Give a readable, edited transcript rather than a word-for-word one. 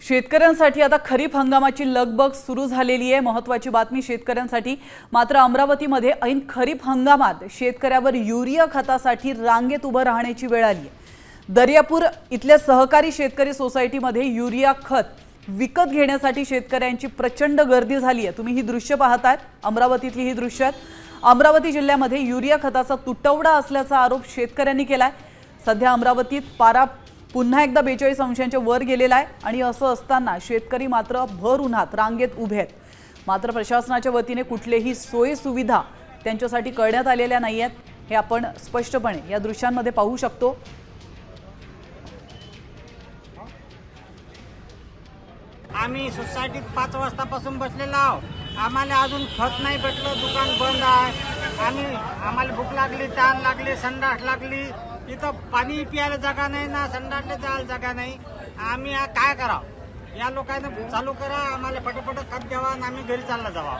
शेतकऱ्यांसाठी आता खरीप हंगामाची लगबग सुरू झालेली आहे। महत्त्वाची बातमी शेतकऱ्यांसाठी। मात्र अमरावतीमध्ये ऐन खरीप हंगामात शेतकऱ्यावर युरिया खतासाठी रांगेत उभं राहण्याची वेळ आली आहे। दर्यापूर इथल्या सहकारी शेतकरी सोसायटीमध्ये युरिया खत विकत घेण्यासाठी शेतकऱ्यांची प्रचंड गर्दी झाली आहे। तुम्ही ही दृश्य पाहताय, अमरावतीतली ही दृश्य आहेत। अमरावती जिल्ह्यामध्ये युरिया खताचा तुटवडा असल्याचा आरोप शेतकऱ्यांनी केलाय। सध्या अमरावतीत पारा पुन्हा एकदा 42 अंशांच्या वर गेलेला आहे आणि असं असताना शेतकरी मात्र भर उन्हात रांगेत उभे आहेत। मात्र प्रशासनाच्या वतीने कुठलेही सोयी सुविधा त्यांच्यासाठी करण्यात आलेल्या नाहीयेत, हे आपण स्पष्टपणे या दृश्यांमध्ये पाहू शकतो। आम्ही सोसायटीत 5 वाजतापासून बसलेलो आहोत। आम्हाला अजून खत नाही भेटलं, दुकान बंद आहे। आम्हाला भूक लागली, तहान लागली, संडास लागली, इथं पाणी प्यायला जागा नाही ना संडासला जायला जागा नाही। आम्ही काय करावं? या लोकांना चालू करा, आम्हाला पटापट खत द्यावा आणि आम्ही घरी चालला जावा।